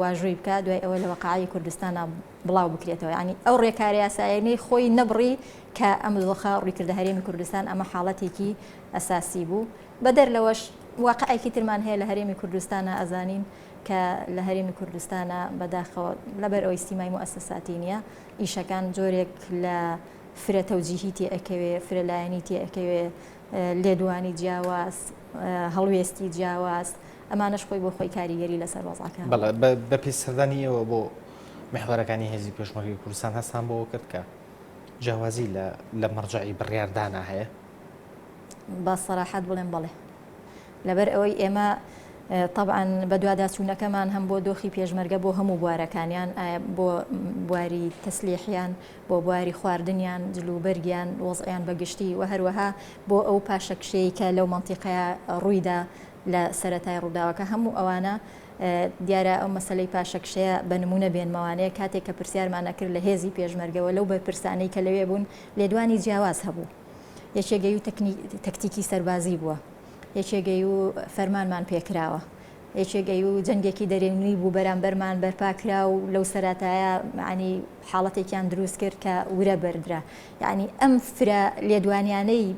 واژووی بکە دوای ئەوە لە وەقاعی کوردستانە بڵاو بکرێتەوە ینی ئەو ڕێکاری یاساییەی خۆی نەبڕی کە ئەم دۆخە ڕوویکردە هەرێمی کوردستان ئەمە حاڵەتێکی ئەساسی بوو بەدەر لەوەش واقعایکی ترمان هەیە لە هەرێمی کوردستانە ئەزانین کە لە هەرێمی کوردستانە بەداخەوە لەبەر ئەوەی سیمای موسەساتی نییە ئیشەکان جۆرێک لە فرە تەوجیهیتی ئەکەوێ فرە لایەنیتی ئەکەوێ لێدوانی جیاواز هەڵوێستی جیاواز ئەمانەش خۆی بۆ خۆی کاریگەری لەسەر وەزعەکە بە پێشسەردانیەوە بۆ محوەرەکانی هێزی پێشمەرگی کوردستان هەستان بۆەوە کرد کە جیاوازی لە مەرجعی بڕیاردانا هەیە بە سەراحەت بڵێم بڵێ لەبەر ئەوەی ئێمە طبعاً بە دوواداچوونەکەمان هەم بۆ دۆخی پێشمەرگە بۆ هەموو بوارەکانیان بۆ بواری تەسلیحیان بۆ بواری خواردنیان جلوبەرگیان وەزعیان بەگشتی و هەروەها بۆ ئەو پاشەکشەیە کە لەو مەنتیقەیە ڕوویدا لە سەرەتای ڕووداوەکە هەموو ئەوانە دیارە ئەو مەسلەی پاشەکشەیە بە نمونە بێنمەوانەیە کاتێک کە پرسیارمانە کرد لە هێزی پێشمەرگەوە لەو بەرپرسانەی کە لەوێ بوون لێدوانی جیاواز هەبوو یەکێگەی و تەکتیکی سەربازی بووە یەکێگەی و فەرمانمان پێکراوە یەکێگەی و جەنگێکی دەرێنی بوو بەرامبەرمان بەرپاکرا و لەو سەراتایە عنی حاڵەتێکیان دروست کرد کە ورە بەردرا یعنی ئەم فرە لێدوانیانەی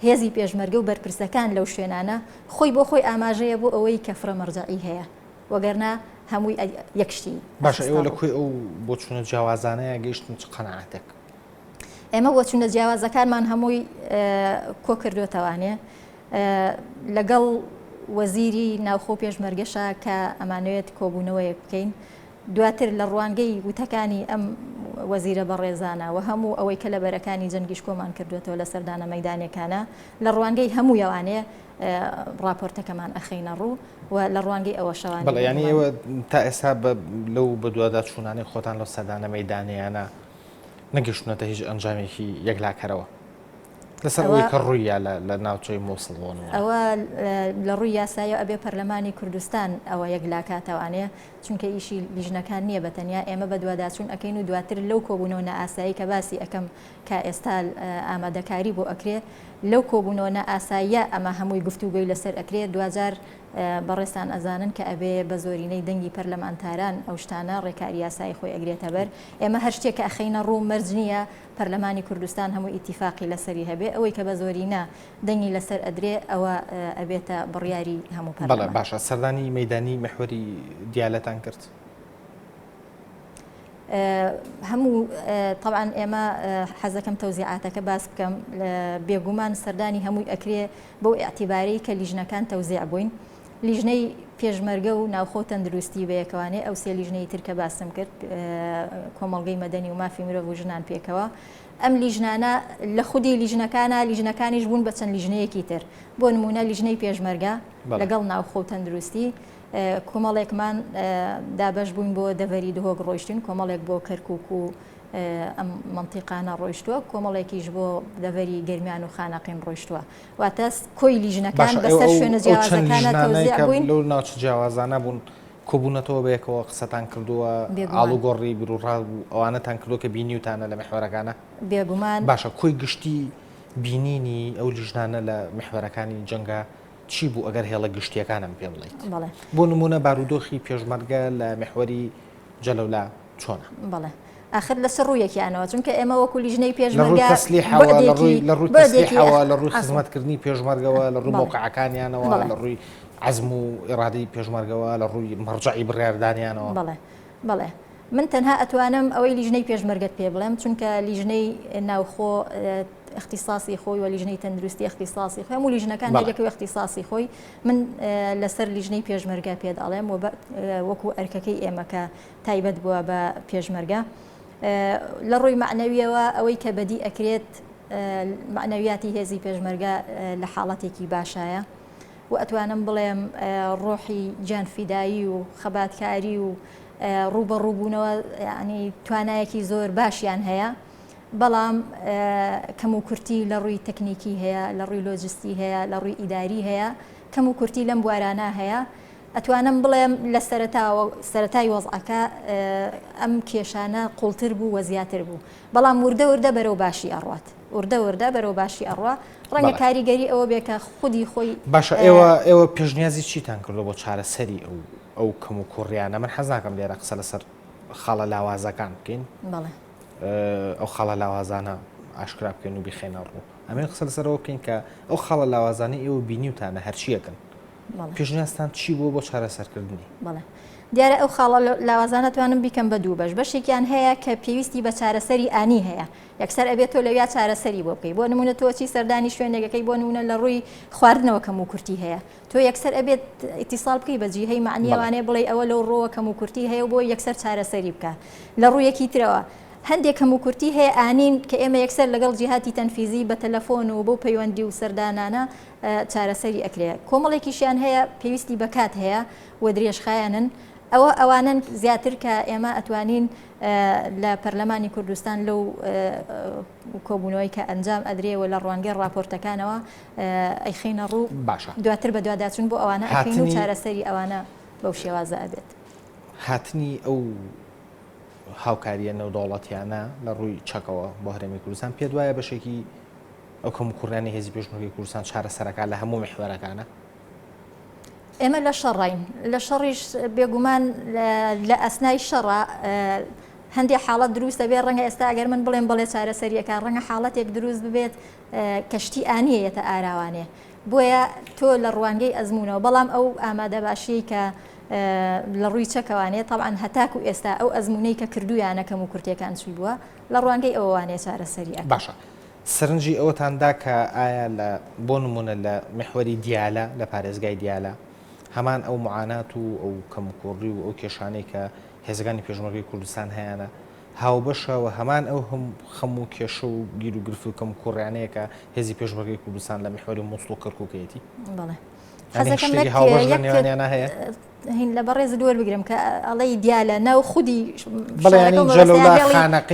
هێزی پێشمەرگە و بەرپرسەکان لەو شوێنانە خۆی بۆ خۆی ئاماژەیە بۆ ئەوەی کە فرە مەرجعی هەیە وەگەرنا هەمووی یەکشتی باشە ئێوە لەکوێ ئەو بۆ چوونە جیاوازانەیە گەیشتن چ قەناعەتێک ئێمە بۆ چوونە جیاوازەکانمان هەمووی کۆ کردوتەوانێ لەگەڵ وەزیری ناوخۆ پێشمەرگەشە کە ئەمانوێت کۆبوونەوەیە بکەین دواتر لە ڕوانگەی وتەکانی ئەم وەزیرە بەڕێزانە و هەموو ئەوەی کە لە بەرەکانی جەنگیش کۆمان کردوێتەوە لە سەردانە مەیدانەکانە لە ڕوانگەی هەموو ئەوانێ راپۆرتەکەمان ئەخینە ڕوو و لە ڕوانگەی ئەوە شەوان بەڵێ ینی ئێوە تا ئێستا لەو بە دوواداچوونانەی خۆتان لەو سەردانە مەیدانیانە نەگەشتونەتە هیچ ئەنجامێکی یەکلاکەرەوە لەسەر ئەوەی کە ڕوویە لە ناوچەی مۆسڵۆن ئەوە لە ڕووی یاسایە ئەبێ پەرلەمانی کوردستان ئەوە یەکلاکاتەوانەیە چونکە ئیشی لیژنەکان نییە بەتەنیا ئێمە بە دوواداچوون ئەەکەین و دواتر لەو کۆبوونەوە ئاسایی کە باسی ئەەکەم کە ئێستا ئامادەکاری بۆ ئەکرێ لەو کۆبوونەوە ئاساییە ئەمە هەمووی گفتوگوی لەسەر ئەکرێت 2000 بەڕێستان ئەزانن کە ئەبێ بە زۆرینەی دەنگی پەرلەمانتاران ئەو شتانە ڕێکاری یاسایی خۆی ئەگرێتە بەر ئێمە هەر شتێک کە ئەخینە ڕوو مەرج نییە پەرلەمانی کوردستان هەموو ئیتیفاقی لەسەری هەبێ ئەوەی کە بە زۆرینە دەنگی لەسەر ئەدرێ ئەوە ئەبێتە بڕیاری هەموو پەرلەمان. بەڵێ باشە سەردانی مەیدانی محوەری دیالەتان کرد هەموو طبعاً ئێمە حەزەکەم تەوزیعاتەکە باس بکەم بێگومان سەردانی هەمووی ئەکرێ بەو ئاعتیبارەی کە لیژنەکان تەوزیع بووین لیژنەی پێشمەرگە و ناوخۆ تەندروستی بەیەکەوانێ ئەو سێ لیژنەی ترکە باسم کرد کۆمەڵگەی مەدەنی و مافی مرۆڤ و ژنان پێکەوە ئەم لیژنانە لە خودی لیژنەکانیش بوون بە چەند لیژنەیەکی تر بۆ نمونە لیژنەی پێشمەرگە لەگەڵ ناوخۆ تەندروستی کۆمەڵێکمان دابەش بووین بۆ دەڤەری دهۆک ڕۆیشتن کۆمەڵێک بۆ کەرکووک و ئەم منتیقانە ڕۆیشتووە کۆمەڵێکیش بۆ دەڤەری گەرمیان و خانەقین ڕۆیشتووە واتە کۆی لیژنەکان بەسەر شوێنە جیاوازەکانە تەوزیع بووین لەو ناوچە جیاوازانە بوون کۆبوونەتەوە بەیەکەوە قسەتان کردووە ئاڵوگۆڕی بیرروڕا ئەوانەتان کردو کە بینیوتانە لە محوەرەکانە بێگومان باشە کۆی گشتی بینینی ئەو لیژنانە لە محوەرەکانی جەنگە چی بوو ئەگەر هێڵە گشتیەکانم پێ بڵیت بۆ نمونە بارودۆخی پێشمەرگە لە محوەری جەلەولا چۆنە بەڵێ آخر لەسەر ڕوویەکیانەوە چونکە ئێمە وەکو لیژنەی پێشمەرگە لە ڕووی تەسلیحەوە لە ڕووی خزمەتکردنی پێشمەرگەوە لە ڕووی مۆقعەکانیانەوە لە ڕووی عزم و ئێرادەی پێشمەرگەوە لە ڕووی مەرجەعی بڕیاردانیانەوە بەڵێ من تەنها ئەتوانم ئەوەی لیژنەی پێشمەرگەت پێ بڵێم چونکە لیژنەی ناوخۆ اختصاصی خۆی و لیژنەی تەندروستی اختصاصی خۆی هەموو لیژنەکان هەرێکەوە اختصاصی خۆی من لەسەر لیژنەی پێشمەرگە پێ دەڵێم و وەکو ئەرکەکەی ئێمە کە تایبەت بووە بە پێشمەرگە لە ڕووی معنەویەوە ئەوەی کە بەدی ئەکرێت معنەویاتی هێزی پێشمەرگە لە حاڵەتێکی باشایە و ئەتوانم بڵێم ڕۆحی گیانفیدایی و خەباتکاری و ڕوبەڕووبوونەوە ینی توانایەکی زۆر باشیان هەیە بەڵام کەم و کورتی لە ڕووی تەکنیکی هەیە لە ڕووی لۆجستی هەیە لە ڕووی ئیداری هەیە کەم و کورتی لەم بوارانە هەیە ئەتوانم بڵێم لە سەرەتای وەزعەکە ئەم کێشانە قوڵتر بوو وە زیاتر بوو بەڵام وردە وردە بەرەو باشی ئەڕوات وردە وردە بەرەو باشی ئەڕوا ڕەنگە کاریگەری ئەوە بێکە خودی خۆی باشە ئێوە پێشنیازی چیتان کردو بۆ چارەسەری ئەو کەم و کوڕیانە من حەز ناکەم لێرە قسە لەسەر خاڵە لاوازەکان بکەین ئەو خاڵە لاوازانە ئاشکرا بکەین و بخێنە ڕوو ئەمێ قسە لەسەرەوە بکەین کە ئەو خاڵە لاوازانەی ئێوە بینیوتانە هەرچیەکەن پێشنیازتان چی بوو بۆ چارەسەرکردنی بەڵێ دیارە ئەو خاڵە لاوازانە توانم بیکەم بە دوو بەشێکیان هەیە کە پێویستی بە چارەسەری ئانی هەیە یەکسەر ئەبێت تۆ لەویا چارەسەری بۆ بکەی بۆ نمونە تۆ چی سەردانی شوێنێکەکەی بۆ نمونە لە ڕووی خواردنەوە کەم و کورتی هەیە تۆ یەکسەر ئەبێت ئیتیساڵ بکەی بە جیهەی معنیەوانێ بڵێ ئەوە لەو ڕۆوە کەم و کورتی هەیە بۆ یەکسەر چارەسەری بکە لە ڕوویەکی ترەوە هەندێک کەم و کورتی هەیە ئانین کە ئێمە یەکسەر لەگەڵ جیهاتی تەنفیزی بە تەلەفۆن و بۆ پەیوەندی و سەردانانە چارەسەری ئەکرێت کۆمەڵێکیشیان هەیە پێویستی بەکات هەیە و درێژخایەنن ئەوانن زیاتر کە ئێمە ئەتوانین لە پەرلەمانی کوردستان لەو کۆبوونەوەی کە ئەنجام ئەدرێەوە لە ڕوانگەی راپۆرتەکانەوە ئەیخینە ڕوو دواتر بە دوواداچون بۆ ئەوانە ئەکەین و چارەسەری ئەوانە بەو شێوازە ئەبێت هاتنی ئەو هاوکاریە نێودەوڵەتیانە لە ڕووی چەکەوە بۆ هەرێمی کوردستان پێ دوایە بەشێکی ئەو کەم و کوڕیانی هێزی پێشمەرگەی کوردستان چارەسەرەکان لە هەموو محوەرەکانە ئێمە لە شەڕین لە شەڕیش بێگومان لە ئەسنای شەڕە هەندێک حاڵەت دروستە بێت ڕەنگە ئێستا ئەگەر من بڵێم بڵێ چارەسەریەکان ڕەنگە حاڵەتێک دروست ببێت کەشتی ئانیەتە ئاراوانێ بۆیە تۆ لە ڕوانگەی ئەزمونەوە بەڵام ئەو ئامادە باشی کە لە ڕووی چەکەوانێت طبعاً هەتاکو ئێستا ئەو ئەزمونەی کە کردویانە کەم و کورتەکان چوی بووە لە ڕوانگەی ئەووانێ چارەسەری باشە سەرنجی ئەوەتاندا کە ئایا لە بۆ نمونە لە محوەری دیالە لە پارێزگای دیالە هەمان ئەو معانات و ئەو کەم و کوڕی و ئەو کێشانەی کە هێزەکانی پێشمەرگەی کوردستان هەیەە هاوبەشەوە هەمان ئەو خەم و کێشە و گیر و گرفت و کەم و کوڕیانەیە کە هێزی پێشمەرگەی کوردستان لە محوەری مووسڵ و کەرکووکەیەتی بەڵێ هاوبەشیانە هەیە هین لە بەڕێز دووەر بگرم کە ئەڵەی دیالە ناو خودی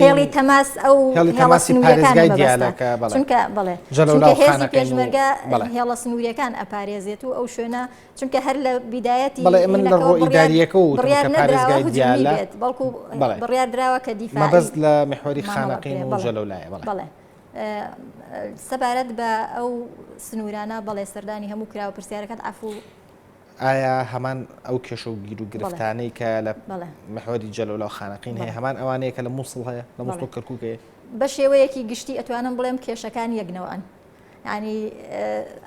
هێڵی تەماس ئەو هێڵە سنووریەکان دیالەکە چونکە بڵێ هێزی پێشمەرگە هێڵە سنووریەکان ئەپارێزێت و ئەو شوێنە چونکە هەر لە بیدایەتی من لە ڕۆ ئیداریەکە و پارێزگای دیالە بەڵکو بڕیار درراوە کە دیفاع مەبەست لە محوەری خانەقین و جەلەولایە بەڵێ سەبارەت بە ئەو سنوورانە بەڵێ سەردانی هەموو کراوە پرسیارەکەت عفو ئایا هەمان ئەو کێشە و گیر و گرفتانەی کە لە محوەری جەلەولا و خانەقین هەیە هەمان ئەوانەیە کە لە مووسڵ هەیە لە مووسڵ و کەرکووکەیە بە شێوەیەکی گشتی ئەتوانم بڵێم کێشەکان یەکنەوەن ینی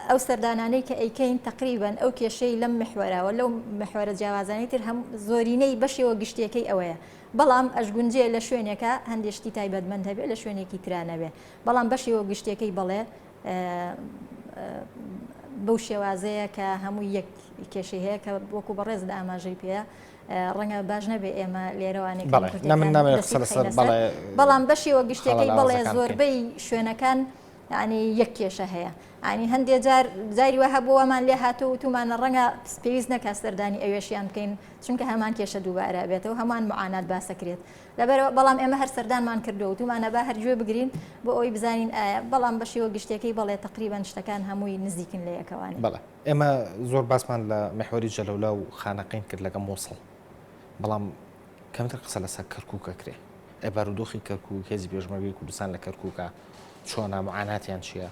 ئەو سەردانانەی کە ئەیکەین تقریبن ئەو کێشەی لەم محوەرەوە لەو محوەرە جیاوازانەی تر هەم زۆرینەی بەشێوە گشتیەکەی ئەوەیە بەڵام ئەشگونجێ لە شوێنێکە هەندێشتی تایبەتمەند هەبێت لە شوێنێکی ترانەبێ بەڵام بەشێوە گشتەکەی بڵێ بەو شێوازەیە کە هەموو یەک کێشەی هەیە کە وەکو بەڕێز لە ئاماژەی پێەیە ڕەنگە باش نەبێ ئێمە لێرەوانێک بەڵام بەشێوە گشتەکەی بڵێ زۆربەی شوێنەکان ینی یەک کێشە هەیە ینی هەندێک جاری وە هەبووەمان لێ هاتوو و تومانە ڕەنگە پێویست نەکە سەردانی ئەوێشیان بکەین چونکە هەمان کێشە دووبارە بێتەوە هەمان معانات باسەکرێت لەبەرەوە بەڵام ئێمە هەر سەردانمان کردو و تومانە با هەرگوێ بگرین بۆ ئەوی بزانین ئایا بەڵام بەشێوە گشتەکەی بڵێ تقریبان شتەکان هەمووی نزیکن لە یەکەوانێ بەڵێ ئێمە زۆر باسمان لە محوەری جەلەولا و خانەقین کرد لەگە مووسڵ بەڵام کەمتر قسە لەسەر کەرکووکە کرێ بارودۆخی کەرکووک هێزی پێشمەرگەی کوردستان لە کەرکووکە چۆنە معاناتیان چییە؟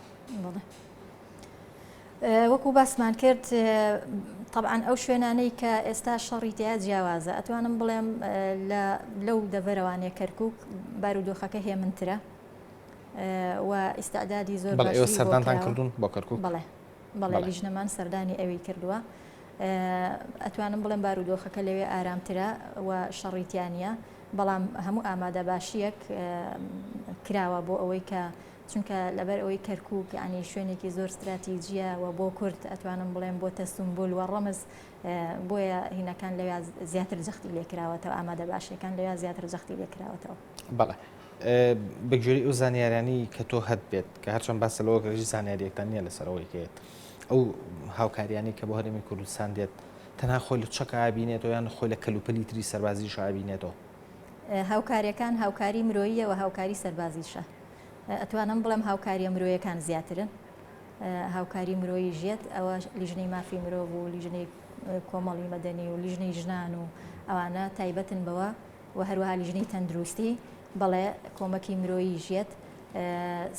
وەکو باسمان کرد طبعاً ئەو شوێنانەی کە ئێستا شەڕی تیا جیاوازە ئەتوانم بڵێم لەو دەڤەرەوانێ کەرکووک بارودۆخەکە هێمنترە و ئیستعدادی زۆر بەڵێ ئێوە سەردانتان کردوون بۆ کەرکووک؟ بەڵێ لیژنەمان سەردانی ئەوەی کردووە ئەتوانم بڵێم بارودۆخەکە لەوێ ئارامترە و شەڕیتیانە بەڵام هەموو ئامادە باشیەک کراوە بۆ ئەوەی کە چونکە لەبەر ئەوەی کەرکووک ینی شوێنێکی زۆر استراتیجیە و بۆ کورد ئەتوانم بڵێم بۆتە سمبول و ڕەمز بۆیە هینەکان لەوێ زیاتر جەختی لێکراوەتەوە ئامادە باشیەکان لەوێ زیاتر جەختی لێکراوەتەوە. بەڵێ بەگوێری ئەو زانیاریانی کە تۆ هەت بێت کە هەرچەند باسە لەوە گەژی زانیاریەکان نییە لەسەرەوەی کێت ئەو هاوکاریانی کە بۆ هەرێمی کوردستان دێت تەنها خۆی لە چەکە ئابینێتەوە یان خۆی لە کەلوپەلی تری سەربازیش ئابینێتەوە؟ هاوکاریەکان هاوکاری مرۆییە و هاوکاری سەربازیشە. ئەتوانم بڵێم هاوکاریە مرۆیەکان زیاترن هاوکاری مرۆیی ژێت ئەوە لیژنەی مافی مرۆڤ و لیژنەی کۆمەڵی مەدەنی و لیژنەی ژنان و ئەوانە تایبەتن بەوە و هەروەها لیژنەی تەندروستی بەڵێ کۆمەکی مرۆیی ژێت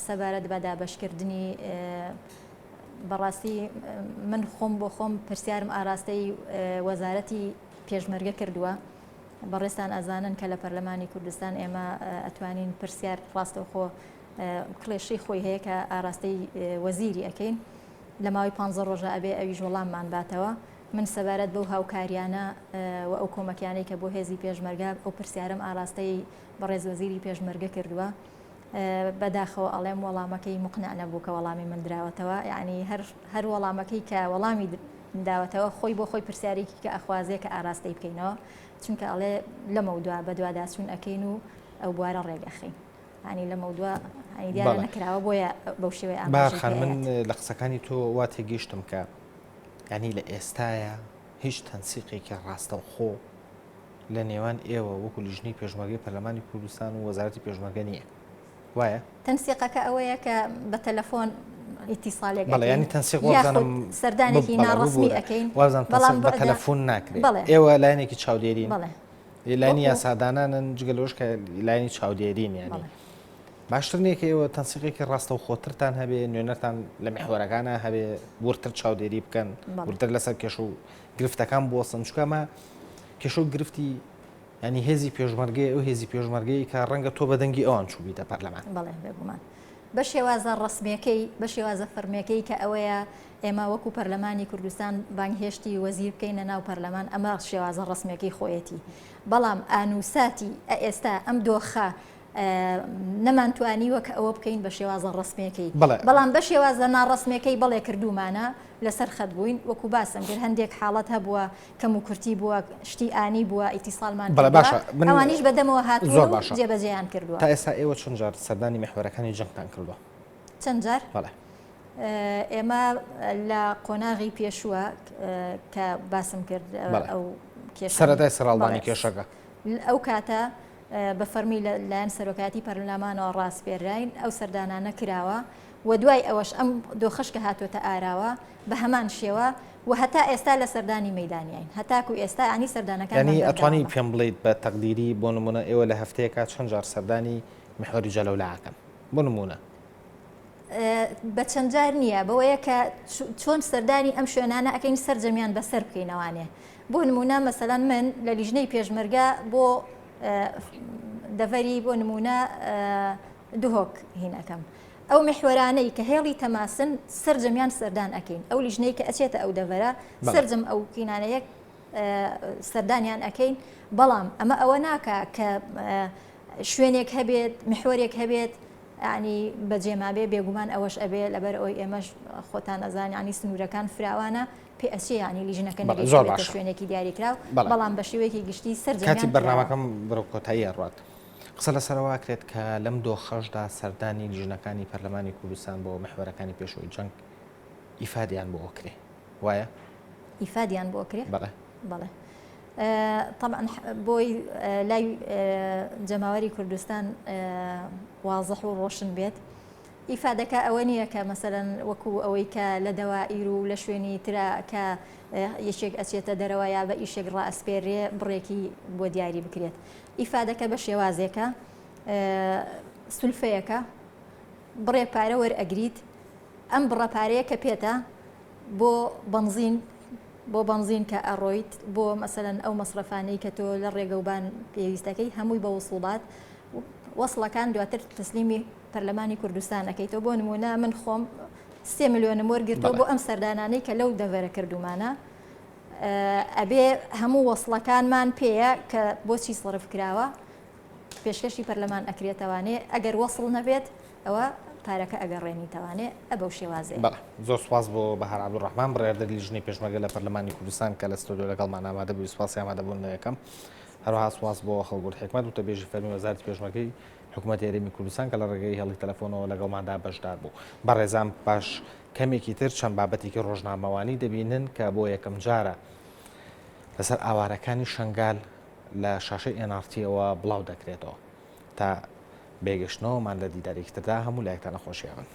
سەبارەت بە دابەشکردنی بەڕاستی من خۆم بۆ خۆم پرسیارم ئاراستەی وەزارەتی پێشمەرگە کردووە بەڕێستان ئەزانن کە لە پەرلەمانی کوردستان ئێمە ئەتوانین پرسیار ڕاستەوخۆ کڵێشی خۆی هەیە کە ئاراستەی وەزیری ئەەکەین لە ماوەی 15 ڕۆژە ئەبێ ئەویش وەڵاممان باتەوە من سەبارەت بەو هاوکاریانە و ئەو کۆمەکیانەی کە بۆ هێزی پێشمەرگە ئەو پرسیارم ئاراستەی بەڕێز وەزیری پێشمەرگە کردووە بەداخەوە ئەڵێم وەڵامەکەی مقنع نەبوو کە وەڵامی من دراوەتەوە یعنی هەر وەڵامەکەی کە وەڵامی داوەتەوە خۆی بۆ خۆی پرسیارێکی کە ئەخوازێ کە ئاراستەی بکەینەوە چونکە ئەڵێ لەمە دووە بە دوواداچوون ئەەکەین و ئەو بوارە ڕێگەخین ینی لەمە دووە دیارە نەکراوە بۆیە بەو شێوەیە ئاماژەکان من لە قسەکانی تۆ وا تێگەیشتم کە ینی لە ئێستاە هیچ تەنسیقێکی ڕاستەوخۆ لە نێوان ئێوە وەکو لیژنەی پێشمەرگەی پەرلەمانی کوردستان و وەزارەتی پێشمەرگە نییە وایە؟ تەنسیقەکە ئەوەیە کە بە تەلەفۆن ئیتیساڵێک بەڵێ ینی تەنسیق وازانم سەردانێکی ناڕەسمی ئەەکەین وازان بە تەلەفۆن ناکرێت ئێوە لایەنێکی چاودێرین لایەنی یاسادانانن جگەلۆش کە لایەنی چاودێرین یانی باشتر نییە کە ئێوە تەنسیقێکی ڕاستە و خۆترتان هەبێ نوێنەتان لە محوەرەکانە هەبێ ورتر چاودێری بکەن ورتر لەسەر کێش و گرفتەکان بۆسن چکەمە کێش و گرفتی ینی هێزی پێشمەرگەی ئەو هێزی پێشمەرگەی کە ڕەنگە تۆ بەدەنگی ئەوان چوبیتە پەرلەمان بەڵێ بێگومان بە شێوازە ڕسمیەکەی بە شێوازە فەرمیەکەی کە ئەوەیە ئێمە وەکو پەرلەمانی کوردستان بانگهێشتی وەزیر بکەینە ناو پەرلەمان ئەمە شێوازە ڕسمیەکەی خۆیەتی بەڵام ئانووساتی ئێستا ئەم دۆخە نەمانتوانی وەک ئەوە بکەین بە شێوازە ڕسمیەکەی بەڵام بە شێوازە ناڕسمیەکەی بەڵێ کردومانە لەسەر خەت بووین وەکو باسم کرد هەندێک حاڵەت هەبووە کەم و کورتی بووە شتی ئانی بووە ئیتیساڵمان ئەوانیش بەدەمەوە هاتووە جێبەجێیان کردووە تا ئێستا ئێوە چەند جار سەردانی محوەرەکانی جەنگتان کردووە؟ چەند جار؟ ئێمە لە قۆناغی پێشووە کە باسم کرد ئەو سەرەتای سەرڵدانی کێشەکە ئەو کاتە بە فەرمی لایەن سەرۆکاتی پەرلەمانەوە ڕاستپێراین ئەو سەردانانە کراوە و دوای ئەوەش ئەم دۆخەش کە هاتوۆتە ئاراوە بە هەمان شێوە و هەتا ئێستا لە سەردانی مەیدانیین هەتاکو ئێستا ینی سەردانەکان ینی ئەتوانی پێم بڵیت بە تەقدیری بۆ نمونە ئێوە لە هەفتەیەکە چەند جار سەردانی محوەری جەلەولاکەن بۆ نمونە بە چەند جار نییە بەوەیە کە چۆن سەردانی ئەم شوێنانە ئەەکەین سەررجەمیان بەسەر بکەینەوانێ بۆ نمونە مەسەلەن من لە لیژنەی پێشمەرگە بۆ دەڤەری بۆ نمونە دوهۆک هینەکەم ئەو محوەرانەی کە هێڵی تەماسن سەررجەمیان سەردان ئەەکەین ئەو لیژنەی کە ئەچێتە ئەو دەڤەرە سەررجەم ئەو کینانەیەک سەردانیان ئەەکەین بەڵام ئەمە ئەوە ناکە کە شوێنێک هەبێت محوەرێک هەبێت ینی بەجێمابێ بێگومان ئەوەش ئەبێ لەبەر ئەوی ئێمەش خۆتان ئەزان ینی سنوورەکان فراوانە پێ ئەچێ ینی لیژنەکە نەبێت شوێنێکی دیاریکراو بەڵام بە شێوەیەکی گشتی سەررجەمیان کاتی بەرنامەکەم بڕۆ کۆتایی ڕات قسە لەسەرەوە کرێت کە لەم دۆخەشدا سەردانی لیژنەکانی پەرلەمانی کوردستان بۆ محوەرەکانی پێشەوەی جەنگ ئیفادیان بۆ کرێ وایە؟ ئیفادیان بۆ کرێ؟ بەڵێ بەڵێ طبعا بۆی لای جەماوەری کوردستان وازەح و ڕۆشن بێت ئیفادەکە ئەوە نییە کە مەسەرەن وەکو ئەوەی کە لە دەوائیر و لە شوێنی ترا کە یەکێک ئەچێتە دەرەوە یا بە ئیشێک ڕائسپێرێ بڕێکی بۆ دیاری بکرێت. ئیفادەکە بە شێوازێکە سولفەیەکە بڕێ پارە وەرئەگریت، ئەم بڕەپارەیە کە پێێتە بۆ بنزین کە ئەڕۆیت بۆ مەسەرەن ئەو مەصرفانەی کە تۆ لە ڕێگەوبان پێویستەکەی هەمووی بە وسوڵات وەسڵەکان دواتر تەسلیمی پەرلەمانی کوردستان ئەەکەیتەوە. بۆ نمونە من خۆم 3 ملیۆنم وەرگرتەوە بۆ ئەم سەردانانەی کە لەو دەڤەرە کردومانە، ئەبێ هەموو وەسڵەکانمان پێەیە کە بۆچی سڵرف کراوە پێشکەشی پەرلەمان ئەکرێتەوانێ، ئەگەر وەسڵ نەبێت ئەوە پارەکە ئەگەڕێنی تەوانێ ئەبەو شێوازێ. زۆر سواز بۆ بەهار عەبدوڕەحمان بڕێردەری لیژنەی پێشمەرگە لە پەرلەمانی کوردستان کە لە ستۆدیۆ لەگەڵمان ئامادە بووی. سواسی ئامادەبوون یەکەم. هەروەها سواس بۆ خەڵگوڕ حکمەت و تەبێژی فەرمی وەزارەتی پێشمەرگەی حکوومەتی هەرێمی کوردستان کە لە ڕێگەی هێڵی تەلەفۆنەوە لەگەڵماندا بەشدار بوو. بەڕێزان باش کەمێکی تر چەند بابەتێکی ڕۆژنامەوانی دەبینن کە بۆ یەکەم جارە لەسەر ئاوارەکانی شنگال لە شاشەی NRTەوە بڵاو دەکرێتەوە. تا بێگەشتنەوەمان لە دیدارێکی تردا هەموو لایەکتان نەخۆشییاون.